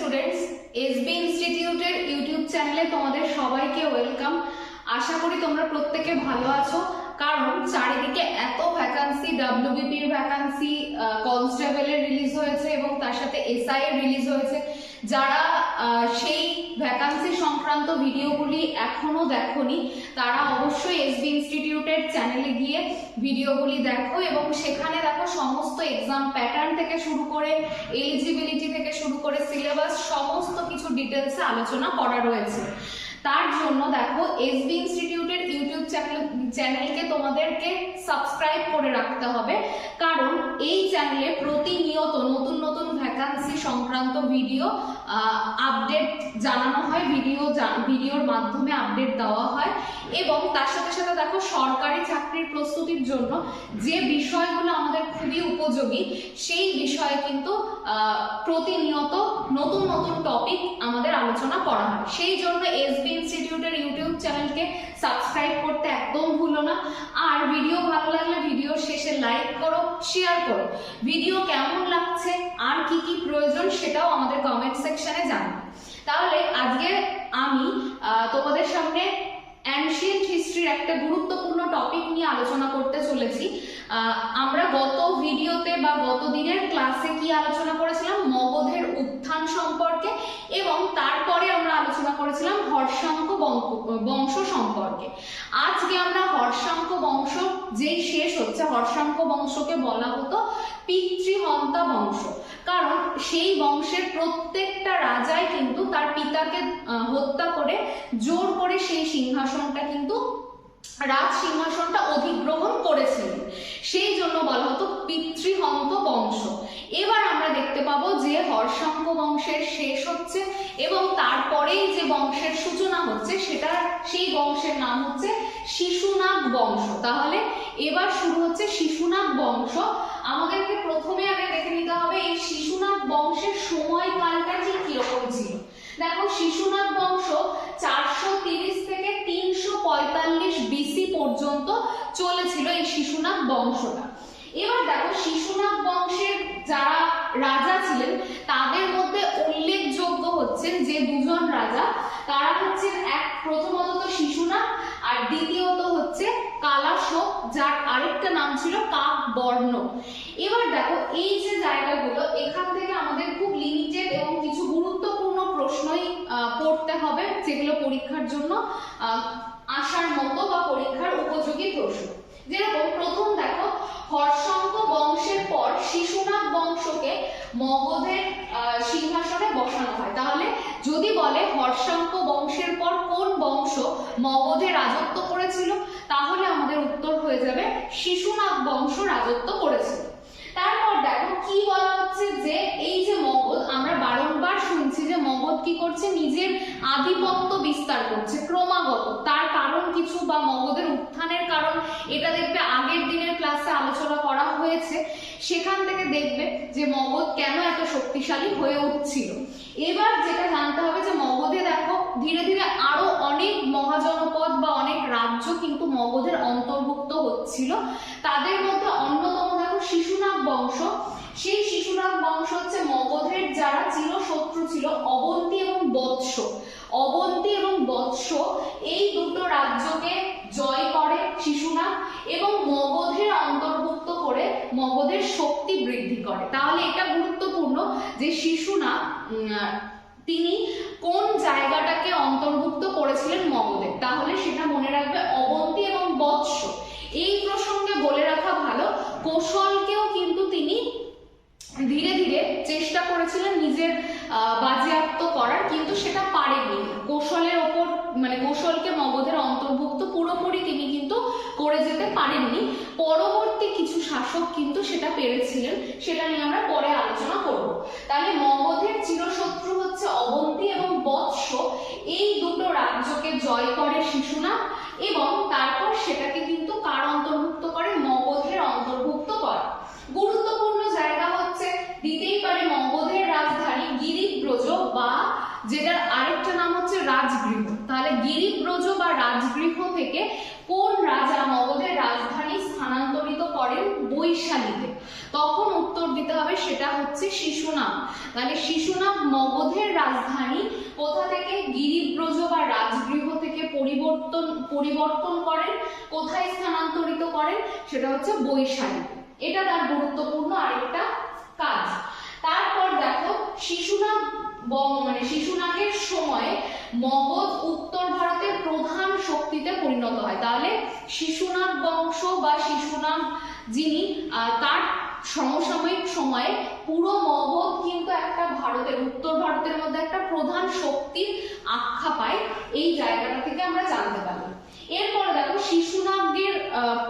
Students, SB ইনস্টিটিউটের YouTube চ্যানেলে তোমাদের সবাইকে ওয়েলকাম। আশা করি তোমরা প্রত্যেকে ভালো আছো, কারণ চারিদিকে এত ভ্যাকান্সি, ডাব্লিউবিপির ভ্যাকান্সি, কনস্টেবলের রিলিজ হয়েছে এবং তার সাথে এসআই এর রিলিজ হয়েছে। যারা সেই ভ্যাকান্সি সংক্রান্ত ভিডিওগুলি এখনো দেখোনি তারা অবশ্যই এসবি ইনস্টিটিউটের চ্যানেলে গিয়ে ভিডিওগুলি দেখো এবং সেখানে দেখো সমস্ত এক্সাম প্যাটার্ন থেকে শুরু করে এলিজিবিলিটি থেকে শুরু করে সিলেবাস সমস্ত কিছু ডিটেলসে আলোচনা করা রয়েছে। তার জন্য দেখো এসবি ইনস্টিটিউটের ইউটিউব চ্যানেলকে তোমাদেরকে সাবস্ক্রাইব করে রাখতে হবে, কারণ এই চ্যানেলে প্রতিনিয়ত নতুন নতুন ভ্যাকান্সি সংক্রান্ত ভিডিও আপডেট জানানো হয়, ভিডিওর মাধ্যমে আপডেট দেওয়া হয় এবং তার সাথে সাথে দেখো সরকারি চাকরির প্রস্তুতির জন্য যে বিষয়গুলো আমাদের খুবই উপযোগী সেই বিষয়ে কিন্তু প্রতিনিয়ত নতুন নতুন টপিক আমাদের আলোচনা করা হয়। সেই জন্য এসবি ইনস্টিটিউটের ইউটিউব চ্যানেলকে সাবস্ক্রাইব করতে একদম ভুলো না। আর ভিডিও ভালো লাগলে ভিডিও শেষে লাইক করো, শেয়ার করো। ভিডিও কেমন লাগছে আর কি কি প্রয়োজন সেটাও আমাদের কমেন্ট সেকশনে জানাও। তাহলে আজকে আমি তোমাদের সামনে অ্যানশিয়েন্ট হিস্ট্রির একটা গুরুত্বপূর্ণ টপিক নিয়ে আলোচনা করতে চলেছি। আমরা গত ভিডিওতে বা গত দিনের ক্লাসে কি আলোচনা করেছিলাম, মগধের উত্থান সম্পর্কে, এবং তারপরে আমরা আলোচনা করেছিলাম হর্ষাঙ্ক বংশ সম্পর্কে। আজকে আমরা হর্ষাঙ্ক বংশ যেই শেষ হচ্ছে, হর্ষাঙ্ক বংশকে বলা হতো পিতৃহন্তা বংশ, কারণ সেই বংশের প্রত্যেকটা রাজাই কিন্তু তার পিতাকে হত্যা করে জোর করে সেই সিংহাসনটা কিন্তু রাজ সিংহাসনটা অধিগ্রহণ করেছিলেন, সেই জন্য বলা হতো পিতৃহন্ত বংশ। এবার আমরা দেখতে পাবো যে হর্ষাঙ্ক বংশের শেষ হচ্ছে এবং তারপরেই যে বংশের সূচনা হচ্ছে সেটা সেই বংশের নাম হচ্ছে শিশুনাগ বংশ। তাহলে এবার শুরু হচ্ছে শিশুনাগ বংশ। আমাদেরকে প্রথমে আগে দেখে নিতে হবে এই শিশুনাগ বংশের সময়কালটা ঠিক কিরকম ছিল। দেখো, শিশুনাগ বংশ 430 থেকে 345 বিসি পর্যন্ত চলেছিল এই শিশুনাগ বংশটা। এবার দেখো, শিশুনাগ বংশের যারা রাজা ছিলেন তাদের মধ্যে উল্লেখযোগ্য হচ্ছেন যে দুজন রাজা, তারা হচ্ছেন প্রথমত তো শিশুনাগ আর দ্বিতীয়ত হচ্ছে কালাশোক, যার আরেকটা নাম ছিল কাকবর্ণ। এবার দেখো, এই যে জায়গাগুলো এখান থেকে আমাদের খুব লিমিটেড এবং কিছু গুরুত্বপূর্ণ প্রশ্নই পড়তে হবে, যেগুলো পরীক্ষার জন্য আসার মতো বা পরীক্ষার উপযোগী প্রশ্ন। যেরকম প্রথম দেখো, হর্ষাঙ্ক বংশের পর শিশুনাগ বংশকে মগধের সিংহাসনে বসানো হয়। তাহলে যদি বলে হর্ষাঙ্ক বংশের পর কোন বংশ মগধে রাজত্ব করেছিল, তাহলে আমাদের উত্তর হয়ে যাবে শিশুনাগ বংশ রাজত্ব করেছিল। তারপর দেখো কি বলা হচ্ছে যে এই যে মগধ, আমরা বারংবার শুনছি যে মগধ কি করছে, নিজের আধিপত্য বিস্তার করছে ক্রমাগত। তার কারণ কিছু বা মগধের উত্থানের কারণ এটা দেখবে আগের দিনের ক্লাসে আলোচনা করা হয়েছে, সেখান থেকে দেখবে যে মগধ কেন এত শক্তিশালী হয়ে উঠছিল। এবার যেটা জানতে হবে যে মগধে দেখো ধীরে ধীরে আরো অনেক মহাজনপদ বা অনেক রাজ্য কিন্তু মগধের অন্তর্ভুক্ত হচ্ছিল। তাদের মধ্যে অন্যতম দেখো শিশুনাগ বংশ। সেই শিশুনাগ বংশ হচ্ছে মগধের যারা চিরশত্রু ছিল অবন্তী এবং বৎস। অবন্তী এবং বৎস এই দুটো রাজ্যকে জয় করে শিশুনাগ এবং মগধের অন্তর্ভুক্ত করে মগধের শক্তি বৃদ্ধি করে। তাহলে এটা গুরুত্বপূর্ণ যে শিশুনাগ তিনি কোন জায়গাটাকে অন্তর্ভুক্ত করেছিলেন মগধের, তাহলে সেটা মনে রাখবে অবন্তী এবং বৎস। এই প্রসঙ্গে বলে রাখা ভালো, কৌশলকেও কিন্তু তিনি ধীরে ধীরে চেষ্টা করেছিলেন নিজের বাজেয়াপ্ত করার, কিন্তু সেটা পারেননি। কৌশলের ওপর কৌশলকে মগধের অন্তর্ভুক্ত পুরোপুরি তিনি কিন্তু করে যেতে পারেননি। পরবর্তী কিছু শাসক কিন্তু সেটা পেরেছিলেন, সেটা নিয়ে আমরা পরে আলোচনা করব। তাহলে মগধের চিরশত্রু হচ্ছে অবন্তী এবং বৎস, এই দুটো রাজ্যকে জয় করে শিশুনাগ এবং তারপর সেটাকে কিন্তু কার অন্তর্ভুক্ত করে, মগধের অন্তর্ভুক্ত করে। গুরুত্বপূর্ণ জায়গা হচ্ছে দিতেই পারে মগধের রাজধানী গিরিব্রজ বা যেটার আরেকটা নাম হচ্ছে রাজগৃহ। তাহলে গিরিব্রজ বা রাজগৃহ থেকে কোন রাজা মগধের রাজধানী স্থানান্তরিত করেন, বই বৈশালীতে, তখন উত্তর দিতে হবে সেটা হচ্ছে শিশুনাগ। তাহলে শিশুনাগ মগধের রাজধানী কোথা থেকে? গিরিব্রজ বা রাজগৃহ থেকে পরিবর্তন করেন, কোথায় স্থানান্তরিত করেন? সেটা হচ্ছে বৈশালী। এটা তার গুরুত্বপূর্ণ আরেকটা কাজ। তারপর দেখো শিশুনাগের সময় মগধ উত্তর ভারতের প্রধান শক্তিতে পরিণত হয়। তাহলে শিশুনাগ বংশ বা শিশুনাগ যিনি, তার সমসাময়িক সময়ে পুরো মগধ কিন্তু একটা উত্তর ভারতের মধ্যে একটা প্রধান শক্তির আখ্যা পায়। এই জায়গাটা থেকে আমরা জানতে পারি। এরপরে দেখো শিশুনাগের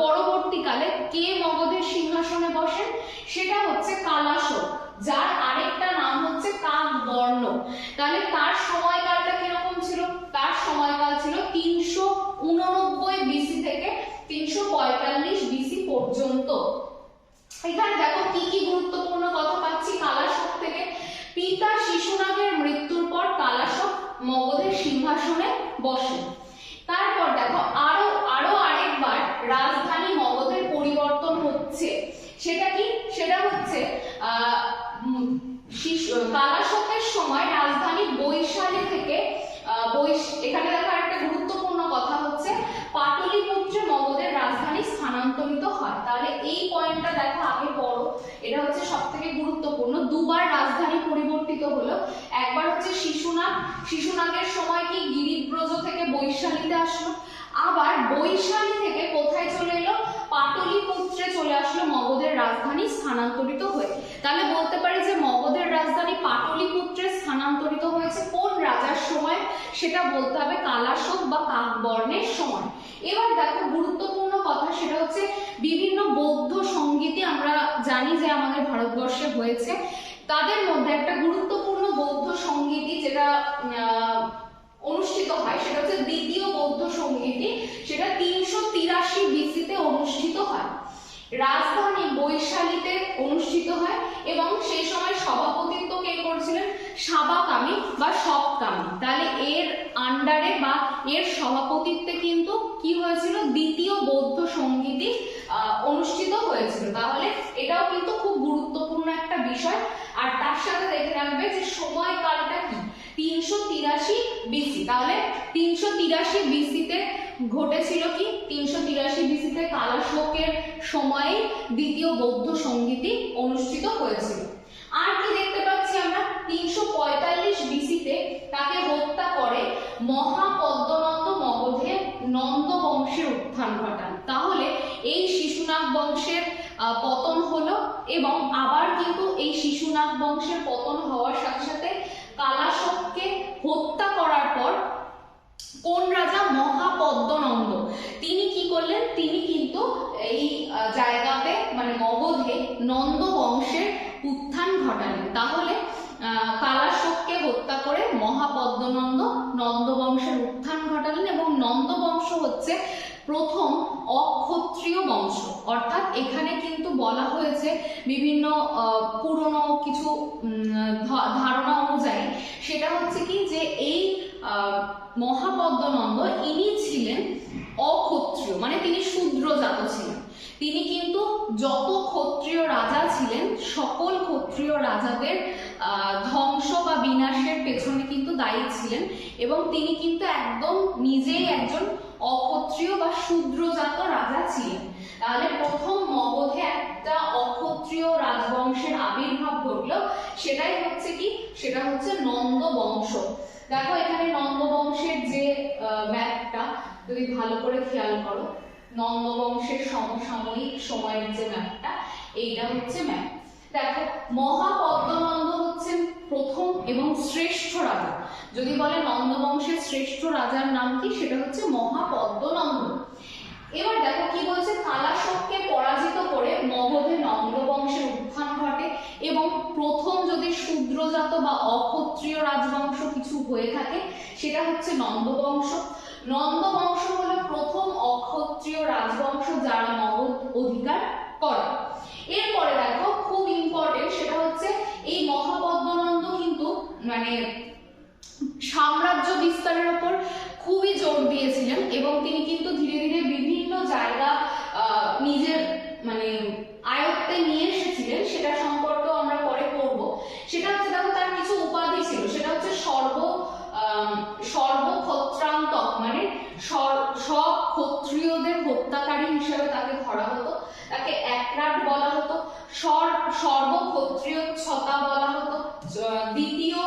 পরবর্তীকালে কে মগধের সিংহাসনে বসেন? সেটা হচ্ছে কালাশোক, যার আরেকটা নাম হচ্ছে কাকবর্ণ। তাহলে তার সময়কালটা কিরকম ছিল? তার সময়কাল ছিল 389 বিসি থেকে 345 বিসি পর্যন্ত। এখানে দেখো কি কি গুরুত্বপূর্ণ কথা পাচ্ছি কালাশোক থেকে। পিতা শিশুনাগের মৃত্যুর পর কালাশোক মগধের সিংহাসনে বসেন। তারপর দেখো আরো আরেকবার রাজধানী মগধের পরিবর্তন হচ্ছে। সেটা কি? সেটা হচ্ছে কালাশোকের সময় রাজধানী বৈশালী থেকে এখানে দেখো একটা গুরুত্বপূর্ণ কথা হচ্ছে পাটলিপুত্রে মগধের রাজধানী স্থানান্তরিত হয়। তাহলে এই পয়েন্টটা দেখো আগে পড়ো, এটা হচ্ছে সবথেকে গুরুত্বপূর্ণ। দুবার রাজধানী পরিবর্তিত হলো। একবার হচ্ছে শিশুনাগের সময় কি গিরিব্রজ থেকে বৈশালীতে আসলো, আবার বৈশালী থেকে কোথায় চলে এলো? পাটলিপুত্রে চলে আসলো মগধের রাজধানী স্থানান্তরিত হয়ে। তাহলে বলতে পারি যে মগধের রাজধানী পাটলিপুত্রে স্থানান্তরিত হয়েছে কোন রাজার সময়? সেটা বলতে হবে কালাশোক বা কাকবর্ণের সময়। এবার দেখো গুরুত্বপূর্ণ কথা, সেটা হচ্ছে বিভিন্ন বৌদ্ধ সঙ্গীতই আমরা জানি যে আমাদের ভারতবর্ষে হয়েছে। তাদের মধ্যে একটা গুরুত্বপূর্ণ বৌদ্ধ সঙ্গীতই যেটা অনুষ্ঠিত হয় সেটা হচ্ছে দ্বিতীয় বৌদ্ধ সঙ্গীতই, সেটা 383 বিসিতে অনুষ্ঠিত হয়। রাজধানী বৈশালীতে অনুষ্ঠিত হয় এবং সেই সময় সভাপতিত্ব কে করেছিলেন? সাবাকামী বা সবকামী। তাহলে এর আন্ডারে বা এর সভাপতিত্বে কিন্তু কি হয়েছিল? দ্বিতীয় বৌদ্ধ সঙ্গীতই অনুষ্ঠিত হয়েছিল। তাহলে এটাও কিন্তু খুব গুরুত্বপূর্ণ একটা বিষয়। আর তার সাথে দেখে রাখবে যে সময়কালটা কি? 383 বিসি। তাহলে 383 বিসিতে ঘটেছিল কি? 383 বিসিতে কালাশোকের সময়ে দ্বিতীয় বৌদ্ধ সঙ্গীতই অনুষ্ঠিত হয়েছিল। আর কি দেখতে পাচ্ছি আমরা? 345 বিসিতে তাকে হত্যা করে মহাপদ্মনন্দ মগধে নন্দ বংশের উত্থান ঘটান। তাহলে এই শিশুনাগ বংশের পতন হলো এবং আবার কিন্তু এই শিশুনাগ বংশের পতন হওয়ার সাথে সাথে কালাশোককে হত্যা করার পর কোন রাজা? মহাপদ্মনন্দ। তিনি কি করলেন? তিনি কিন্তু এই জায়গাতে মানে মগধে নন্দ বংশের উত্থান ঘটালেন। তাহলে কালাশোককে হত্যা করে মহাপদ্মনন্দ নন্দ বংশের উত্থান ঘটালেন এবং নন্দ বংশ হচ্ছে প্রথম অক্ষত্রিয় বংশ। অর্থাৎ এখানে কিন্তু বলা হয়েছে বিভিন্ন পুরনো কিছু ধারণা অনুযায়ী, সেটা হচ্ছে কি যে এই মহাপদ্মনন্দ ইনি ছিলেন অক্ষত্রিয়, মানে তিনি শূদ্রজাত ছিলেন। তিনি কিন্তু যত ক্ষত্রিয় রাজা ছিলেন সকল ক্ষত্রিয় রাজাদের ধ্বংস বা বিনাশের পেছনে কিন্তু দায়ী ছিলেন এবং তিনি কিন্তু একদম নিজেই একজন অক্ষত্রিয় বা শূদ্রজাত রাজা ছিলেন। তাহলে প্রথম মগধে একটা অক্ষত্রিয় রাজবংশের আবির্ভাব ঘটলো, সেটাই হচ্ছে কি? সেটা হচ্ছে নন্দ বংশ। দেখো এখানে নন্দ বংশের যে ম্যাপটা যদি ভালো করে খেয়াল করো, নন্দ বংশের সমসাময়িক সময়ের যে ম্যাপটা, এইটা হচ্ছে ম্যাপ। দেখো মহাপদ্মনন্দ হচ্ছেন প্রথম এবং শ্রেষ্ঠ রাজা। যদি বলে নন্দ বংশের শ্রেষ্ঠ রাজার নাম কি? সেটা হচ্ছে মহাপদ্মনন্দ। এবার দেখো কি বলছে? কালাশোককে পরাজিত করে মগধে নন্দ বংশের উত্থান ঘটে এবং প্রথম যদি শূদ্রজাত বা অক্ষত্রিয় রাজবংশ কিছু হয়ে থাকে সেটা হচ্ছে নন্দ বংশ। নন্দ বংশ হলো প্রথম অক্ষত্রিয় রাজবংশ যারা মগধ অধিকার করে। এরপরে দেখো খুব ইম্পর্টেন্ট, সেটা হচ্ছে এই মহাপদ্মনন্দ কিন্তু মানে সাম্রাজ্য বিস্তারের উপর খুবই জোর দিয়েছিলেন এবং তিনি কিন্তু ধীরে ধীরে বিভিন্ন জায়গা নিজের মানে আয়ত্ত সর্বক্ষত্রিয়চ্ছতা বলা হতো, দ্বিতীয়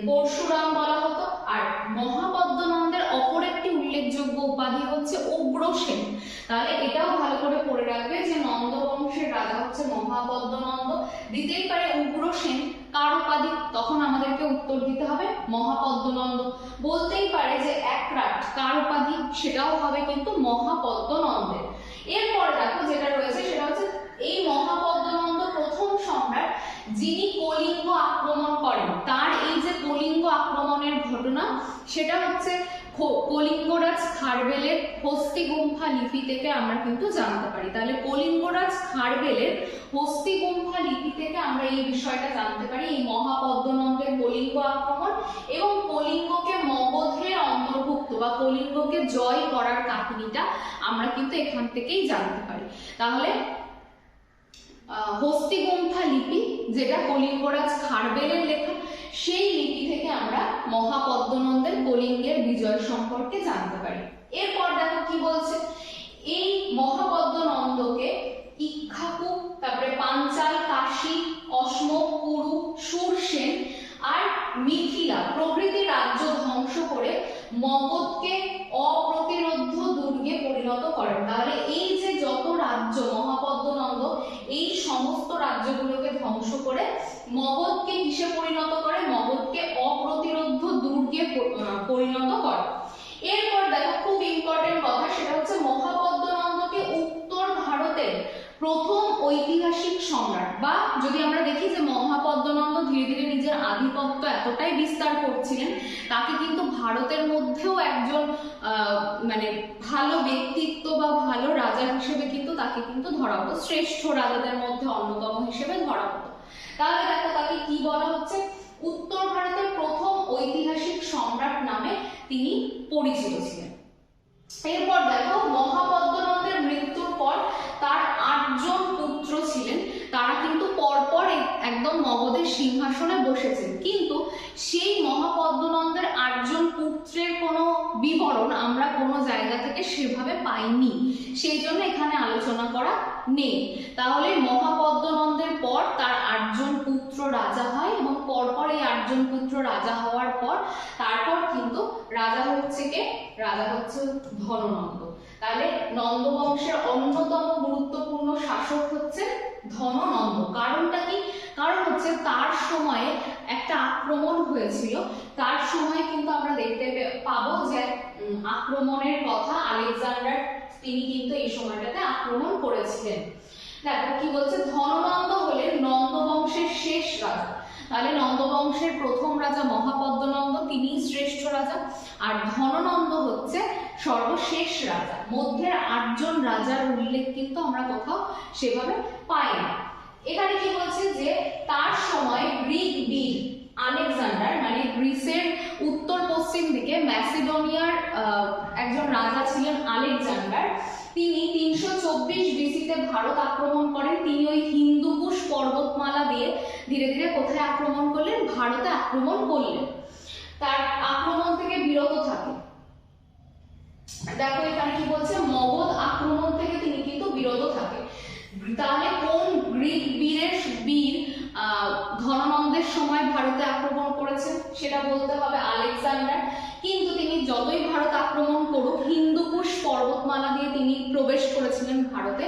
পরশুরাম বলা হতো। আর মহাপদ্মনন্দের অপর একটি উল্লেখযোগ্য উপাধি হচ্ছে উগ্রসেন। তাহলে এটাও ভালো করে পড়ে রাখবে যে নন্দ বংশের রাজা হচ্ছে মহাপদ্মনন্দ, দিতেই পারে উগ্রসেন, কার উপাধি? তখন আমাদেরকে উত্তর দিতে হবে মহাপদ্মনন্দ। বলতেই পারে যে একরাট, কার উপাধি? সেটাও হবে কিন্তু মহাপদ্মনন্দের। এরপর দেখো যেটা রয়েছে সেটা হচ্ছে এই মহাপদ্মনন্দ প্রথম সম্রাট যিনি কলিঙ্গ আক্রমণ করেন। তার এই যে কলিঙ্গ আক্রমণের ঘটনা সেটা হচ্ছে কলিঙ্গরাজ খারবেলের হস্তিগুম্ফা লিপি থেকে আমরা কিন্তু জানতে পারি। তাহলে কলিঙ্গরাজ খারবেলের হস্তিগুম্ফা লিপি থেকে আমরা এই বিষয়টা জানতে পারি, এই মহাপদ্মনন্দের কলিঙ্গ আক্রমণ এবং কলিঙ্গকে মগধের অন্তর্ভুক্ত বা কলিঙ্গকে জয় করার কাহিনীটা আমরা কিন্তু এখান থেকেই জানতে পারি। তাহলে হস্তিগুম্ফা লিপি যেটা কলিঙ্গরাজ খারবেলের লেখা, সেই লিপি থেকে আমরা মহাপদ্মনন্দের কলিঙ্গের বিজয় সম্পর্কে জানতে পারি। এরপর দেখো কি বলছে, এই মহাপদ্মনন্দকে ইক্ষ্বাকু, তারপরে পাঞ্চাল, কাশী, অশ্মক, কুরু, সুরসেন আর মিথিলা প্রভৃতি রাজ্য ধ্বংস করে মগধকে অপ্রতিরোধ্য দুর্গে পরিণত করেন। তাহলে এই যে যত রাজ্য মহাপদ্মনন্দ এই সমস্ত রাজ্যগুলোকে ধ্বংস করে মগধকে কিসে পরিণত করে? মগধকে অপ্রতিরোধ্য দুর্গে পরিণত করে। এরপর দেখো খুব ইম্পর্টেন্ট কথা, সেটা হচ্ছে মহাপদ্মনন্দকে উত্তর ভারতের প্রথম ঐতিহাসিক সম্রাট, বা যদি আমরা দেখি যে মহাপদ্মনন্দ ধীরে ধীরে নিজের আধিপত্য এতটাই বিস্তার করছিলেন, তাকে কিন্তু ভারতের মধ্যেও একজন মানে ভালো ব্যক্তিত্ব বা ভালো রাজা হিসেবে কিন্তু তাকে কিন্তু ধরা হতো, শ্রেষ্ঠ রাজাদের মধ্যে অন্যতম হিসেবে ধরা হতো। তাহলে দেখো তাকে কি বলা হচ্ছে? উত্তর ভারতের প্রথম ঐতিহাসিক সম্রাট নামে তিনি পরিচিত ছিলেন। এরপর দেখো মহাপদ্মনন্দের মৃত্যুর পর তার 8 জন পুত্র ছিলেন, তারা কিন্তু পরপর একদম মগধের সিংহাসনে বসেছেন, কিন্তু সেই মহাপদ্মনন্দের 8 জন পুত্রের কোনো বিবরণ আমরা কোনো জায়গা থেকে সেভাবে পাইনি, সেই জন্য এখানে আলোচনা করা নেই। তাহলে মহাপদ্মনন্দের পর তার 8 জন পুত্র রাজা হয় এবং পরপর এই 8 জন পুত্র রাজা হওয়ার পর তারপর কিন্তু রাজা হচ্ছে কে? রাজা হচ্ছে ধননন্দ। তাহলে নন্দ বংশের অন্যতম গুরুত্বপূর্ণ শাসক হচ্ছে ধননন্দ। কারণটা কি? কারণ হচ্ছে তার সময়ে একটা আক্রমণ হয়েছিল, তার সময় কিন্তু আমরা দেখতে পাবো যে আক্রমণের কথা আলেকজান্ডার তিনি কিন্তু এই সময়টাতে আক্রমণ করেছিলেন। দেখো কি বলছে, ধননন্দ হলেন নন্দ বংশের শেষ রাজা। তাহলে নন্দ বংশের প্রথম রাজা মহাপদ্মনন্দ, তিনি শ্রেষ্ঠ রাজা, আর ধননন্দ হচ্ছে সর্বশেষ রাজা। মধ্যের 8 জন রাজার উল্লেখ কিন্তু আমরা কোথাও সেভাবে পাই না। এখানে কি বলছে যে তার সময় গ্রিক বীর আলেকজান্ডার, মানে গ্রিসের উত্তর পশ্চিম দিকে ম্যাসিডোনিয়ার একজন রাজা ছিলেন আলেকজান্ডার, তিনি 324 বিসিতে ভারত আক্রমণ করেন। তিনি ওই হিন্দুকুশ পর্বতমালা দিয়ে ধীরে ধীরে কোথায় আক্রমণ করলেন? ভারতে আক্রমণ করলেন। তার আক্রমণ থেকে বিরত থাকে। দেখো এখানে কি বলছে, মগধ আক্রমণ থেকে তিনি কিন্তু বিরত থাকে। তাহলে কোন গ্রিক বীর ধননন্দের সময় ভারতে আক্রমণ করেছেন সেটা বলতে হবে আলেকজান্ডার। কিন্তু তিনি যতই ভারত আক্রমণ করুক, হিন্দুকুশ পর্বতমালা দিয়ে তিনি প্রবেশ করেছিলেন ভারতে,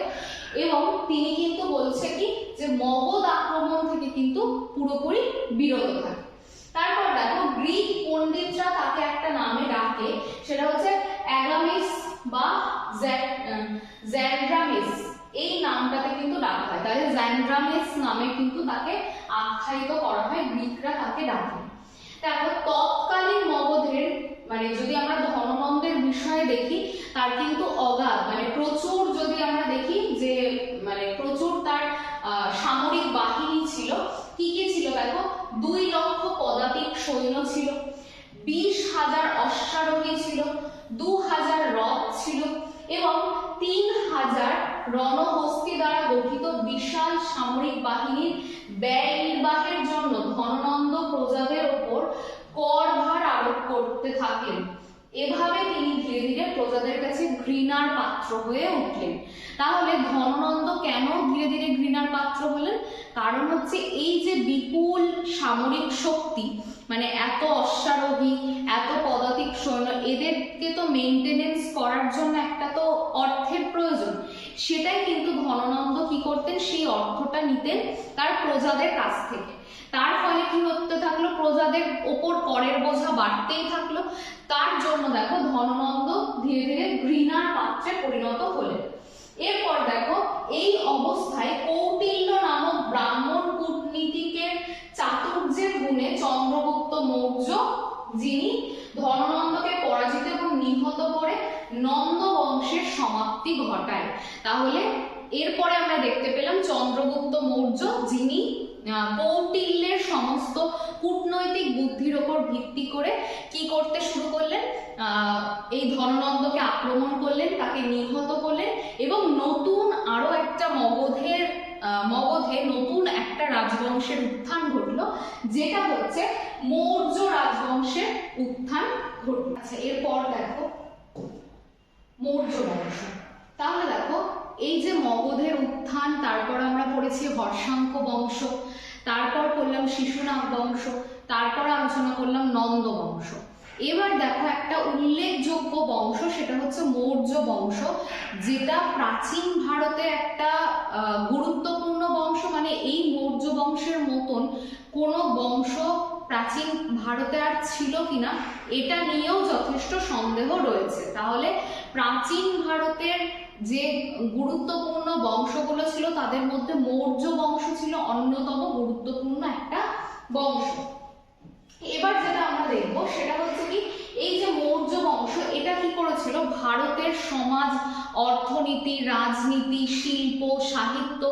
এবং তিনি কিন্তু বলছে কি যে মগধ আক্রমণ থেকে কিন্তু পুরোপুরি বিরত থাকে। তারপর দেখো গ্রিক পণ্ডিতরা তাকে একটা নামে ডাকে, সেটা হচ্ছে অ্যাগামিস বা জ্যান্ড্রামিস, এই নামটাতে কিন্তু ডাকা হয়। তাহলে জ্যান্ড্রামিস নামে কিন্তু তাকে আখ্যায়িত করা হয়, গ্রিকরা তাকে ডাকে। দেখো তৎকালীন মগধের, মানে যদি আমরা ধননন্দের বিষয়ে দেখি, তার কিন্তু অগাধ, মানে প্রচুর, যদি আমরা দেখি যে মানে প্রচুর তার সামরিক বাহিনী ছিল। কি কি ছিল দেখো, 2 লক্ষ পদাতিক সৈন্য ছিল, 20,000 অশ্বারোহী ছিল, 2,000 রথ ছিল এবং 3,000 রণহস্তি দ্বারা গঠিত বিশাল সামরিক বাহিনীর ব্যয় নির্বাহের জন্য ধননন্দ প্রজাদের উপর কর ভার আরোপ করতে থাকেন। এভাবে তিনি ধীরে ধীরে প্রজাদের কাছে ঘৃণার পাত্র হয়ে উঠলেন। তাহলে ধননন্দ কেন ধীরে ধীরে ঘৃণার পাত্র হলেন? কারণ হচ্ছে এই যে বিপুল সামরিক শক্তি, মানে এত অশ্বারোহী, এত পদাতিক সৈন্য, এদেরকে তো মেনটেনেন্স করার জন্য একটা তো অর্থের প্রয়োজন। সেটাই কিন্তু ধননন্দ কি করতেন, সেই অর্থটা নিতেন তার প্রজাদের কাছ থেকে। তার ফলে কি হতে থাকলো, প্রজাদের ওপর করের বোঝা বাড়তেই থাকলো। তার জন্য দেখো ধননন্দ ধীরে ধীরে ঘৃণার পাত্রে পরিণত হলেন। এরপর দেখো এই অবস্থায় কৌটিল্য নামক ব্রাহ্মণ কূটনীতিকের চাতুর্যের গুণে চন্দ্রগুপ্ত মৌর্য, যিনি ধননন্দকে পরাজিত এবং নিহত করে নন্দ বংশের সমাপ্তি ঘটায়। তাহলে এরপরে আমরা দেখতে পেলাম চন্দ্রগুপ্ত মৌর্য, যিনি কৌটিল্যের সমস্ত কূটনৈতিক বুদ্ধির ওপর ভিত্তি করে কি করতে শুরু করলেন, এই ধননন্দকে আক্রমণ করলেন, তাকে নিহত করলেন এবং নতুন আরো একটা মগধে নতুন একটা রাজবংশের উত্থান ঘটলো, যেটা হচ্ছে মৌর্য রাজবংশের উত্থান ঘটলো। আচ্ছা, এরপর দেখো মৌর্য বংশ। তাহলে দেখো এই যে মগধের উত্থান, তারপর আমরা পড়েছি হর্ষাঙ্ক বংশ, তারপর করলাম শিশুনাগ বংশ, তারপর আলোচনা করলাম নন্দ বংশ। এবার দেখো একটা উল্লেখযোগ্য বংশ, সেটা হচ্ছে মৌর্য বংশ, যেটা প্রাচীন ভারতে একটা গুরুত্বপূর্ণ বংশ। মানে এই মৌর্য বংশের মতন কোনো বংশ প্রাচীন ভারতে আর ছিল কিনা এটা নিয়েও যথেষ্ট সন্দেহ রয়েছে। তাহলে প্রাচীন ভারতের যে গুরুত্বপূর্ণ বংশগুলো ছিল তাদের মধ্যে মৌর্য বংশ ছিল অন্যতম গুরুত্বপূর্ণ একটা বংশ। এবার যেটা আমরা দেখবো সেটা হচ্ছে কি, এই যে মৌর্য বংশ এটা কি করেছিল, ভারতের সমাজ, অর্থনীতি, রাজনীতি, শিল্প, সাহিত্য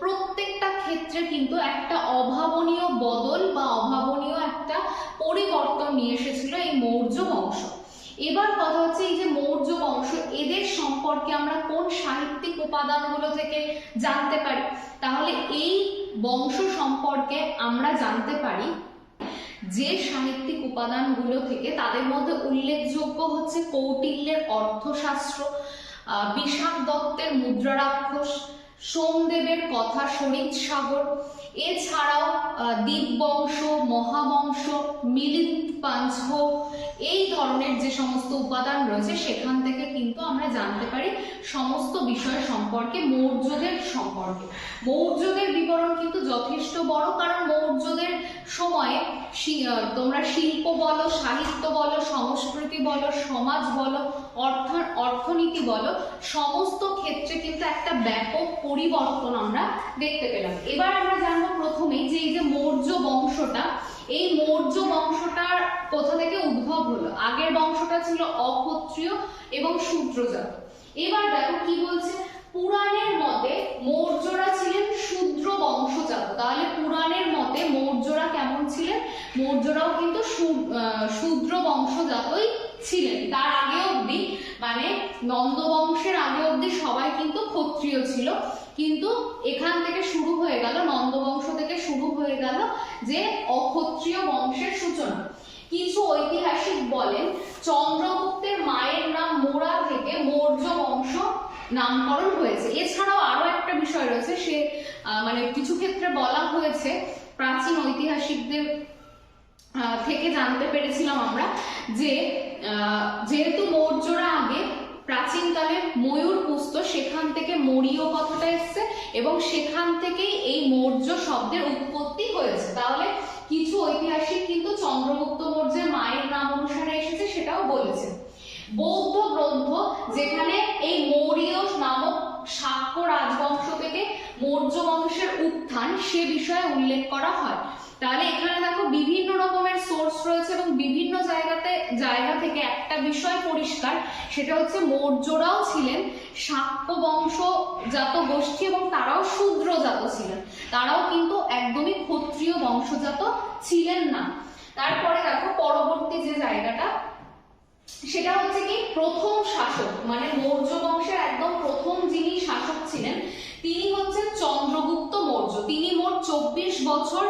প্রত্যেকটা ক্ষেত্রে কিন্তু একটা অভাবনীয় বদল বা অভাবনীয় একটা পরিবর্তন নিয়ে এসেছিল এই মৌর্য বংশ। এবার কথা হচ্ছে এই যে মৌর্য বংশ, এদের সম্পর্কে আমরা কোন সাহিত্যিক উপাদানগুলো থেকে জানতে পারি? তাহলে এই বংশ সম্পর্কে আমরা জানতে পারি যে সাহিত্যিক উপাদানগুলো থেকে, তাদের মধ্যে উল্লেখযোগ্য হচ্ছে কৌটিল্যের অর্থশাস্ত্র, বিশাখ দত্তের মুদ্রারাক্ষস, সোমদেবের কথা শরীর সাগর, এছাড়াও দীপবংশ, মহাবংশ, মিলিত পাঞ্চ, এই ধরনের যে সমস্ত উপাদান রয়েছে সেখান থেকে কিন্তু আমরা জানতে পারি সমস্ত বিষয় সম্পর্কে, মৌর্যদের সম্পর্কে। মৌর্যদের বিবরণ কিন্তু যথেষ্ট বড়, কারণ মৌর্যদের সময়ে তোমরা শিল্প বলো, সাহিত্য বলো, সংস্কৃতি বলো, সমাজ বলো, অর্থনীতি বলো, সমস্ত ক্ষেত্রে কিন্তু একটা ব্যাপক পরিবর্তন আমরা দেখতে পেলাম। এবার আমরা জানবো প্রথমেই যে এই যে মৌর্য বংশটা, এই মৌর্য বংশটার কোথা থেকে উদ্ভব হলো। আগের বংশটা ছিল অক্ষত্রিয় এবং শূদ্রজাত। এবার দেখো কি বলছে, পুরাণের মতে মৌর্যরা ছিলেন শূদ্র বংশজাত। তাহলে পুরাণের মতে মৌর্যরা কেমন ছিলেন? মৌর্যরাও কিন্তু শূদ্র বংশজাতই ছিলেন। তার আগে অবধি, মানে নন্দ বংশের আগে অবধি সবাই কিন্তু ক্ষত্রিয় ছিল, কিন্তু এখান থেকে শুরু হয়ে গেল, নন্দ বংশ থেকে শুরু হয়ে গেল যে অক্ষত্রিয় বংশের সূচনা। কিছু ঐতিহাসিক বলেন চন্দ্রগুপ্তের মায়ের নাম মোরা থেকে মৌর্য বংশ নামকরণ হয়েছে। এছাড়াও আরো একটা বিষয় রয়েছে, সে মানে কিছু ক্ষেত্রে বলা হয়েছে, প্রাচীন ঐতিহাসিকদের থেকে জানতে পেরেছিলাম আমরা যে যেহেতু মৌর্যরা আগে প্রাচীনকালে ময়ূর পুষত, সেখান থেকে মৌর্য কথাটা এসছে এবং সেখান থেকেই এই মৌর্য শব্দের উৎপত্তি হয়েছে। তাহলে কিছু ঐতিহাসিক কিন্তু চন্দ্রগুপ্ত মৌর্যের মায়ের নাম অনুসারে এসেছে সেটাও বলেছে। বৌদ্ধ গ্রন্থ যেখানে এই মৌর্য নামক শাক্য রাজবংশ থেকে মৌর্য বংশের উত্থান সে বিষয়ে উল্লেখ করা হয়। তাহলে এখানে দেখো বিভিন্ন রকমের সোর্স রয়েছে এবং বিভিন্ন জায়গা থেকে একটা বিষয় পরিষ্কার, সেটা হচ্ছে মৌর্যরাও ছিলেন শাক্য বংশজাত গোষ্ঠী এবং তারাও শূদ্রজাত ছিলেন, তারাও কিন্তু একদমই ক্ষত্রিয় বংশজাত ছিলেন না। তারপরে দেখো পরবর্তী যে জায়গাটা, সেটা হচ্ছে কি প্রথম শাসক, মানে মৌর্য বংশের একদম প্রথম যিনি শাসক ছিলেন তিনি হচ্ছেন চন্দ্রগুপ্ত মৌর্য। তিনি মোট 24 বছর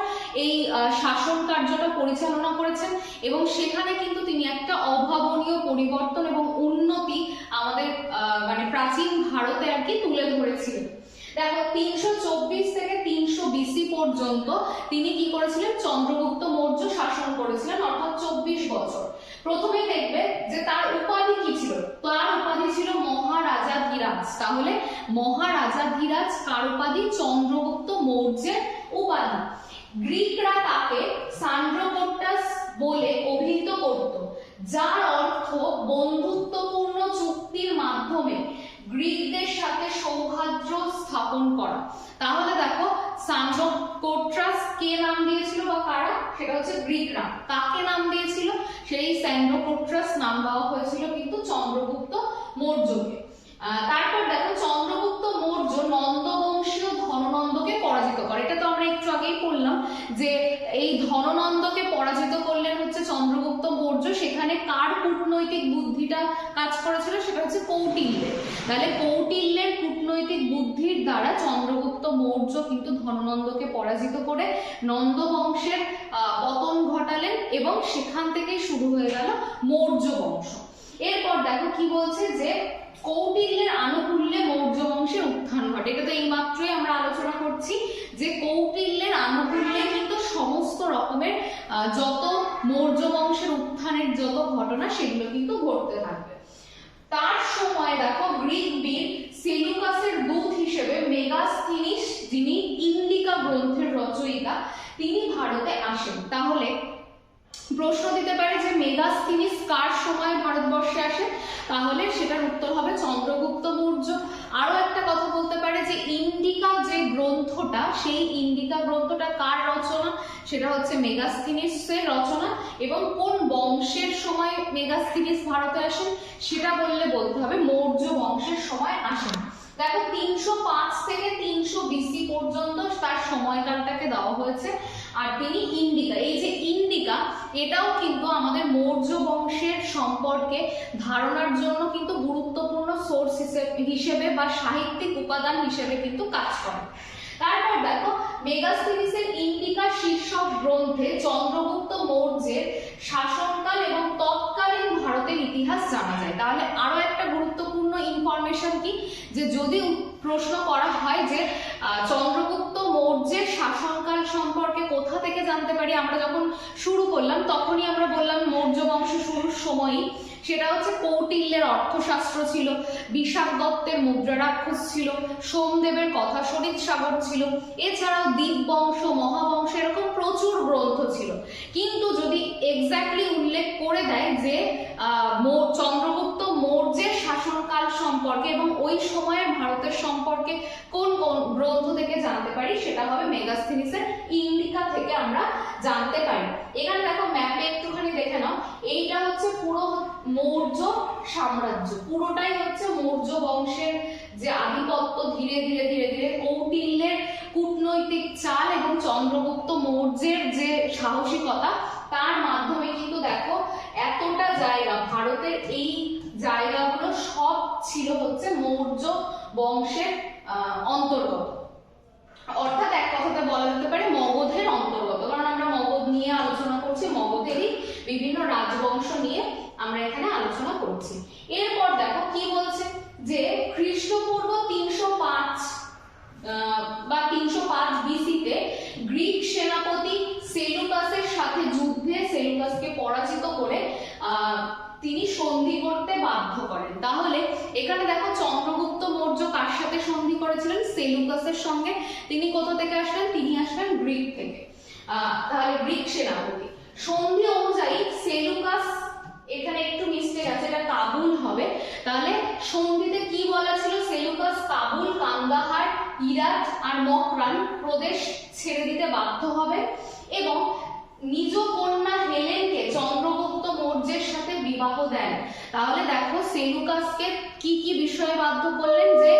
এই শাসন কার্যটা পরিচালনা করেছেন এবং সেখানে কিন্তু তিনি একটা অভাবনীয় পরিবর্তন এবং উন্নতি আমাদের মানে প্রাচীন ভারতে আর কি তুলে ধরেছিলেন। দেখো 324 থেকে 300 বিসি পর্যন্ত তিনি কি করেছিলেন, চন্দ্রগুপ্ত মৌর্য শাসন করেছিলেন, অর্থাৎ 24 বছর। প্রথমেই দেখবে যে তার উপাধি কি ছিল, তার উপাধি ছিল মহারাজাধিরাজ। তাহলে মহারাজাধিরাজ কার উপাধি, চন্দ্রগুপ্ত মৌর্যের উপাধি। গ্রিকরা তাকে সান্ড্রোকোট্টাস বলে অভিহিত করত, যার অর্থ বন্ধুত্বপূর্ণ চুক্তির মাধ্যমে গ্রিকদের সাথে সৌহার্দ্য স্থাপন করা। তাহলে দেখো সান্ড্রোকোট্রাস কে নাম দিয়েছিল বা কারা, সেটা হচ্ছে গ্রিকরা। কাকে নাম দিয়েছিল, সেই সান্ড্রোকোট্রাস নাম দেওয়া হয়েছিল কিন্তু চন্দ্রগুপ্ত মৌর্যকে। তারপর দেখো চন্দ্রগুপ্ত মৌর্য নন্দবংশীয় ধননন্দকে পরাজিত করে। এটা তো আমরা একটু আগেই বললাম যে এই ধননন্দকে পরাজিত করলেন হচ্ছে চন্দ্রগুপ্ত মৌর্য। সেখানে কার কূটনৈতিক বুদ্ধিটা কাজ করেছিল, সেটা হচ্ছে কৌটিল্যের। তাহলে কৌটিল্যের কূটনৈতিক বুদ্ধির দ্বারা চন্দ্রগুপ্ত মৌর্য কিন্তু ধননন্দকে পরাজিত করে নন্দ বংশের পতন ঘটালেন এবং সেখান থেকেই শুরু হয়ে গেল মৌর্য বংশ। এরপর দেখো কি বলছে যে কৌটিল্যের আনুকূল্যে মৌর্য বংশের উত্থান ঘটে। এটা তো এইমাত্রই আমরা আলোচনা করছি যে কৌটিল্যের আনুকূল্যে কিন্তু সমস্ত রকমের যত মৌর্য বংশের উত্থানের যত ঘটনা সেগুলো কিন্তু ঘটতে থাকবে। তার সময় দেখো গ্রিক বীর সেলুকাসের দূত হিসেবে মেগাস্থিনিস, যিনি ইন্ডিকা গ্রন্থের রচয়িতা, তিনি ভারতে আসেন। তাহলে প্রশ্ন দিতে পারে যে মেগাস্থিনিস কার সময় ভারতবর্ষে আসে, তাহলে সেটার উত্তর হবে চন্দ্রগুপ্ত মৌর্য। আরো একটা কথা বলতে পারে যে ইন্ডিকা যে গ্রন্থটা, সেই ইন্ডিকা গ্রন্থটা কার রচনা, সেটা হচ্ছে মেগাস্থিনিসের রচনা। এবং কোন বংশের সময় মেগাস্থিনিস ভারতে আসেন, সেটা বললে বলতে হবে মৌর্য বংশের সময় আসেন। দেখো 305 থেকে 300 বিসি পর্যন্ত তার সময়কালটাকে দেওয়া হয়েছে। আর তিনি ইন্ডিকা, এই যে ইন্ডিকা, এটাও কিন্তু আমাদের মৌর্য বংশের সম্পর্কে ধারণার জন্য কিন্তু গুরুত্বপূর্ণ সোর্স হিসেবে বা সাহিত্যিক উপাদান হিসেবে কিন্তু কাজ করে। তারপর দেখো মেগাস্থিনিসের ইন্ডিকা শীর্ষক গ্রন্থে চন্দ্রগুপ্ত মৌর্যের শাসনকাল এবং তৎকালীন ভারতের ইতিহাস জানা যায়। তাহলে আরো একটা গুরুত্বপূর্ণ ইনফরমেশন কি, যে যদি প্রশ্ন করা হয় যে চন্দ্রগুপ্ত মৌর্যের শাসনকাল সম্পর্কে কোথা থেকে জানতে পারি, আমরা যখন শুরু করলাম তখনই আমরা বললাম মৌর্য বংশ শুরুর সময়ই, সেটা হচ্ছে কৌটিল্যের অর্থশাস্ত্র ছিল, বিশাখ দত্তের মুদ্রারাক্ষস ছিল, সোমদেবের কথা শরীর সাগর ছিল, এছাড়াও দীপবংশ, মহাবংশ, এরকম প্রচুর গ্রন্থ ছিল। কিন্তু যদি এক্স্যাক্টলি উল্লেখ করে দেয় যে চন্দ্রগুপ্ত মৌর্যের শাসনকাল সম্পর্কে এবং ওই সময়ের ভারতের সম্পর্কে কোন কোন গ্রন্থ থেকে জানতে পারি, সেটা হবে মেগাস্থিনিসের ইন্ডিকা থেকে আমরা জানতে পারি। এখানে দেখো ম্যাপে একটুখানি দেখে নাও, এইটা হচ্ছে পুরো মৌর্য সাম্রাজ্য, পুরোটাই হচ্ছে মৌর্য বংশের যে আধিপত্য ধীরে ধীরে ধীরে ধীরে কৌটিল্যের কূটনৈতিক চাল এবং চন্দ্রগুপ্ত মৌর্যের যে সাহসিকতা, তার মাধ্যমে কিন্তু দেখো এতটা জায়গা, ভারতের এই জায়গাগুলো সব ছিল হচ্ছে মৌর্য বংশের অন্তর্গত, অর্থাৎ এক কথাতে বলা যেতে পারে মগধের অন্তর্গত। কারণ আমরা মগধ নিয়ে আলোচনা করছি, মগধেরই বিভিন্ন রাজবংশ নিয়ে আমরা এখানে আলোচনা করছি। এরপর দেখো কি বলছে যে খ্রিস্টপূর্ব 305 বা 305 বিসিতে গ্রিক সেনাপতি সেলুকাসের সাথে যুদ্ধে সেলুকাসকে পরাজিত করে তিনি সন্ধি করতে বাধ্য করেন। তাহলে এখানে দেখো চন্দ্রগুপ্ত মৌর্য কার সাথে সন্ধি করেছিলেন, সেলুকাসের সঙ্গে। তিনি কোথা থেকে আসলেন, তিনি আসলেন গ্রিক থেকে। তাহলে গ্রিক সেনাপতি সন্ধি অনুযায়ী সেলুকাস, এখানে একটু মিস্টেক আছে, এটা কাবুল হবে। তাহলে সন্ধিতে কি বলা ছিল, সেলুকাস কাবুল, কান্দাহার, ইরাট আর মকরান প্রদেশ ছেড়ে দিতে বাধ্য হবে এবং নিজ কন্যা হেলেনকে চন্দ্রগুপ্ত মৌর্যের সাথে বিবাহ দেন। তাহলে দেখো সেলুকাসকে কি কি বিষয়ে বাধ্য করলেন, যে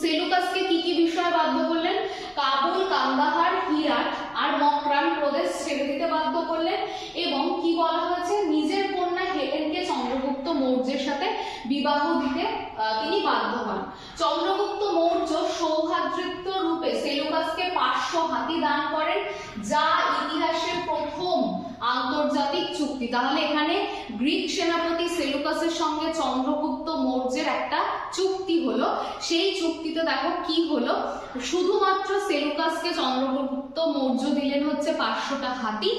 সেলুকাসকে কি কি বিষয়ে বাধ্য করলেন, কাবুল, কান্দাহার, হিরাট আর বাধ্য করলেন এবং কি বলা হয়েছে, নিজের কন্যা হেলেনকে চন্দ্রগুপ্ত মৌর্যের সাথে বিবাহ দিতে তিনি বাধ্য হন। চন্দ্রগুপ্ত মৌর্য সৌহার্দ্যিত্ব রূপে সেলুকাসকে 500 হাতি দান করেন, যা ইতিহাসের প্রথম আন্তর্জাতিক চুক্তি। তাহলে এখানে গ্রিক সেনাপতি সেলুকাসের সঙ্গে চন্দ্রগুপ্ত মৌর্যের একটা চুক্তি হলো। সেই চুক্তিতে দেখো কি হলো, শুধুমাত্র সেলুকাসকে চন্দ্রগুপ্ত মৌর্য দিলেন হচ্ছে 500টা হাতি,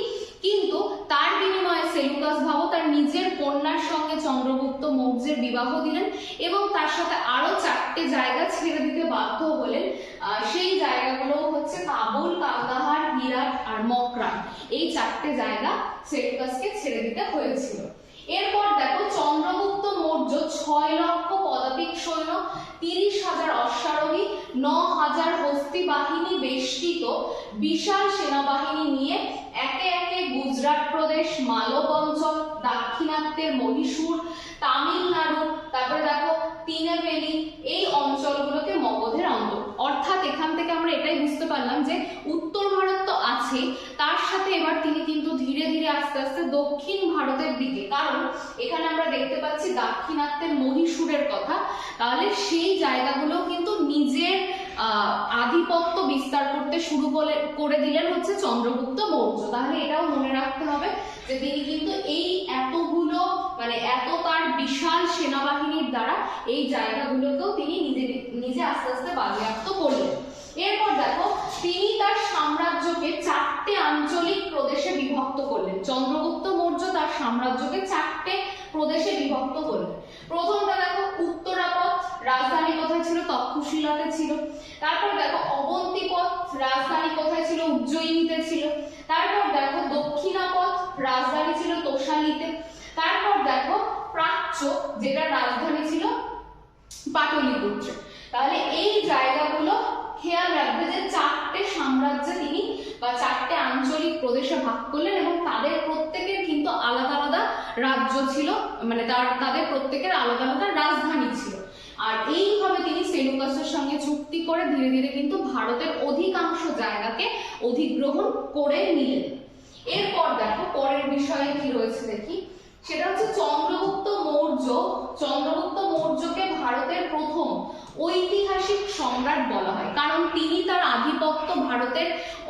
কিন্তু তার বিনিময়ে সেলুকাস ভাবো তার নিজের কন্যার সঙ্গে চন্দ্রগুপ্ত মৌর্যের বিবাহ দিলেন এবং তার সাথে আরো 4টে জায়গা ছেড়ে দিতে বাধ্য হলেন। সেই জায়গাগুলো হচ্ছে কাবুল, কান্দাহার, হিরাট আর মকরান। এই 4টে জায়গা সেলুকাসকে ছেড়ে দিতে হয়েছিল। এরপর দেখো চন্দ্রগুপ্ত মৌর্য 6 লক্ষ পদাতিক সৈন্য, 30,000 অশ্বারোহী, 9,000 হস্তি বাহিনী বেষ্টিত বিশাল সেনাবাহিনী নিয়ে একে একে গুজরাট প্রদেশ, মালব অঞ্চল, দাক্ষিণাত্যের মহীশূর, তামিলনাড়ু, তারপরে দেখো তিনেভেলি, এই অঞ্চলগুলোকে মগধের অন্তর। অর্থাৎ এখান থেকে আমরা এটাই বুঝতে পারলাম যে উত্তর ভারত তো আছে, তার সাথে এবার তিনি কিন্তু ধীরে ধীরে আস্তে আস্তে দক্ষিণ ভারতের দিকে, কারণ এখানে আমরা দেখতে পাচ্ছি দাক্ষিণাত্যের মহীশূরের কথা, তাহলে সেই জায়গাগুলো কিন্তু নিজের আধিপত্য বিস্তার করতে শুরু করে দিলেন হচ্ছে চন্দ্রগুপ্ত মৌর্য। তাহলে এটাও মনে রাখতে হবে যে তিনি কিন্তু এই এতগুলো এত তার বিশাল সেনাবাহিনীর দ্বারা এই জায়গাগুলোকেও তিনি নিজে আস্তে আস্তে বাজেয়াপ্ত করলেন। এরপর দেখো তিনি তার সাম্রাজ্যকে 4টে আঞ্চলিক প্রদেশে বিভক্ত করলেন। চন্দ্রগুপ্ত মৌর্য তার সাম্রাজ্যকে 4টে প্রদেশে বিভক্ত করলেন। প্রথমটা দেখো উত্তরাপথ, রাজধানী কোথায় ছিল? তক্ষশিলাতে ছিল। তারপর দেখো অবন্তিপথ, রাজধানী কোথায় ছিল? উজ্জয়িনীতে ছিল। তারপর দেখো দক্ষিণাপথ, রাজধানী ছিল তোষালীতে। তারপর দেখো প্রাচ্য, যেটা রাজধানী ছিল পাটলিপুত্রে। তাহলে এই জায়গাগুলো খেয়াল রাখবে যে 4টে সাম্রাজ্যে তিনি বা 4টে আঞ্চলিক প্রদেশে ভাগ করলেন এবং তাদের প্রত্যেকের কিন্তু আলাদা আলাদা রাজ্য ছিল, তাদের প্রত্যেকের আলাদা আলাদা রাজধানী ছিল। আর এইভাবে তিনি সেলুকাসের সঙ্গে চুক্তি করে ধীরে ধীরে কিন্তু ভারতের অধিকাংশ জায়গাকে অধিগ্রহণ করে নিলেন। এরপর দেখো পরের বিষয়ে কি রয়েছে দেখি, সেটা হচ্ছে চন্দ্রগুপ্ত মৌর্যকে ভারতের প্রথম ঐতিহাসিক সম্রাট বলা হয়, কারণ তিনি তার আধিপত্য ভারতের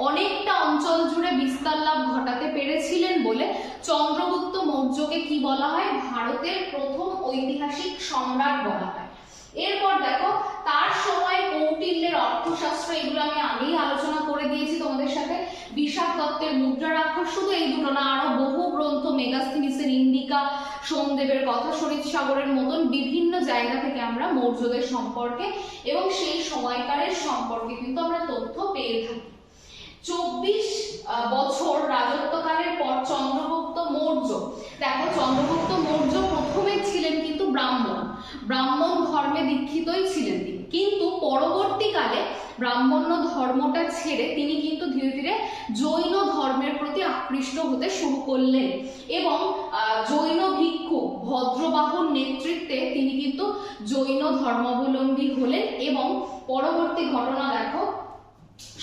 অনেকটা অঞ্চল জুড়ে বিস্তার লাভ ঘটাতে পেরেছিলেন বলে চন্দ্রগুপ্ত মৌর্যকে কি বলা হয়? ভারতের প্রথম ঐতিহাসিক সম্রাট বলা হয়। এরপর দেখো তার সময় কৌটিল্যের অর্থশাস্ত্র, এগুলো আমি আগেই আলোচনা করে দিয়েছি তোমাদের সাথে। বিশাখ দত্তের মুদ্রারাক্ষস, শুধু এই দুটো না, আরো বহু গ্রন্থ, মেগাস্থিনিসের ইন্ডিকা, সোমদেবের কথা, শরীর সাগরের মতন বিভিন্ন জায়গা থেকে আমরা মৌর্যদের সম্পর্কে এবং সেই সময়কারের সম্পর্কে কিন্তু আমরা তথ্য পেয়ে থাকি। 24 বছর রাজত্বকালের পর চন্দ্রগুপ্ত মৌর্য, দেখো চন্দ্রগুপ্ত মৌর্য প্রথমে ছিলেন কিন্তু ব্রাহ্মণ ধর্মে দীক্ষিতই ছিলেন তিনি, কিন্তু পরবর্তীকালে ব্রাহ্মণ্য ধর্মটা ছেড়ে তিনি কিন্তু ধীরে ধীরে জৈন ধর্মের প্রতি আকৃষ্ট হতে শুরু করলেন এবং জৈন ভিক্ষু ভদ্রবাহুর নেতৃত্বে তিনি কিন্তু জৈন ধর্মাবলম্বী হলেন এবং পরবর্তী ঘটনা দেখো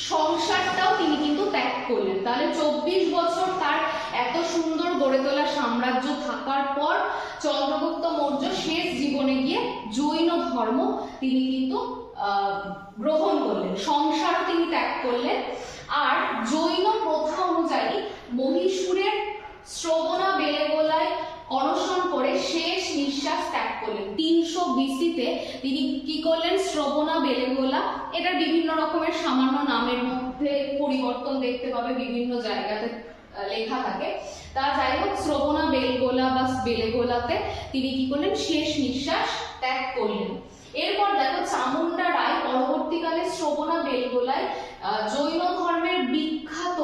সংসারটাও তিনি কিন্তু ত্যাগ করলেন। তাহলে 24 বছর তার এত সুন্দর গড়ে তোলা সাম্রাজ্য থাকার পর চন্দ্রগুপ্ত মৌর্য শেষ জীবনে গিয়ে জৈন ধর্ম তিনি কিন্তু গ্রহণ করলেন, সংসারও তিনি ত্যাগ করলেন। আর জৈন প্রথা অনুযায়ী মহীশূরের শ্রবণা বেলেগোলায় অনশন করে শেষ নিঃশ্বাস ত্যাগ করলেন। 300 BC-তে তিনি কি করলেন? শ্রবণা বেলেগোলা, এটা বিভিন্ন রকমের সামান্য নামের মধ্যে পরিবর্তন দেখতে পাবে, বিভিন্ন জায়গাতে লেখা থাকে। তা যাই হোক, শ্রবণা বেলগোলা বা বেলেগোলাতে তিনি কি করলেন? শেষ নিঃশ্বাস ত্যাগ করলেন। এরপর দেখো চামুন্ডা রায় পরবর্তীকালে শ্রবণা বেলগোলায় জৈন ধর্মের বিখ্যাত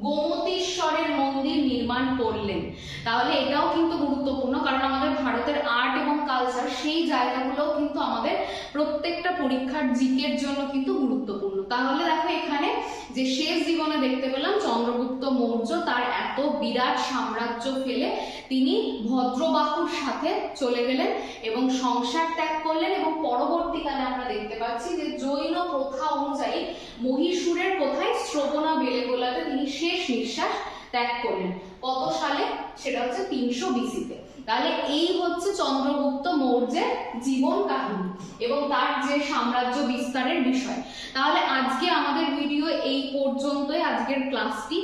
গোমতীশ্বরের মন্দির নির্মাণ করলেন। তাহলে এটাও কিন্তু গুরুত্বপূর্ণ, কারণ আমাদের ভারতের আর্ট এবং কালচার সেই জায়গাগুলোও কিন্তু আমাদের প্রত্যেকটা পরীক্ষার জিকের জন্য কিন্তু গুরুত্বপূর্ণ। তাহলে দেখো এখানে যে শেষ জীবনে দেখতে পেলাম চন্দ্রগুপ্ত মৌর্য তার এত বিরাট সাম্রাজ্য ফেলে তিনি ভদ্রবাহুর সাথে চলে গেলেন এবং সংসার ত্যাগ করলেন এবং পরবর্তীকালে আমরা দেখতে পাচ্ছি যে জৈন প্রথা অনুযায়ী মহীশূরের কোথায়? শ্রবণা বেলেগোলাতে তিনি শেষ নিঃশ্বাস ত্যাগ করলেন। কত সালে? সেটা হচ্ছে 300 বিসিতে। তাহলে এই হচ্ছে চন্দ্রগুপ্ত মৌর্যের জীবন কাহিনী এবং তার যে সাম্রাজ্য বিস্তারের বিষয়। তাহলে আজকে আমাদের ভিডিও এই পর্যন্তই, আজকের ক্লাসটি।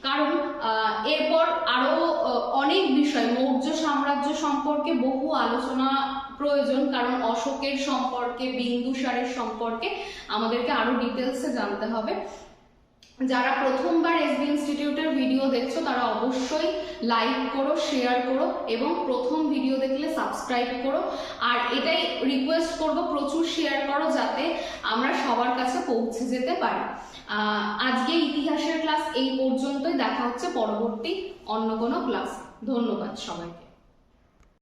কারণ এরপর আরো অনেক বিষয় মৌর্য সাম্রাজ্য সম্পর্কে বহু আলোচনা প্রয়োজন, কারণ অশোকের সম্পর্কে, বিন্দুসারের সম্পর্কে আমাদেরকে আরো ডিটেলসে জানতে হবে। যারা প্রথমবার এসবি ইনস্টিটিউটের ভিডিও দেখছো তারা অবশ্যই লাইক করো, শেয়ার করো এবং প্রথম ভিডিও দেখলে সাবস্ক্রাইব করো। আর এটাই রিকোয়েস্ট করব, প্রচুর শেয়ার করো যাতে আমরা সবার কাছে পৌঁছে যেতে পারি। আজকে ইতিহাসের ক্লাস এই পর্যন্তই, দেখা হচ্ছে পরবর্তী অন্য কোনো ক্লাস। ধন্যবাদ সবাইকে।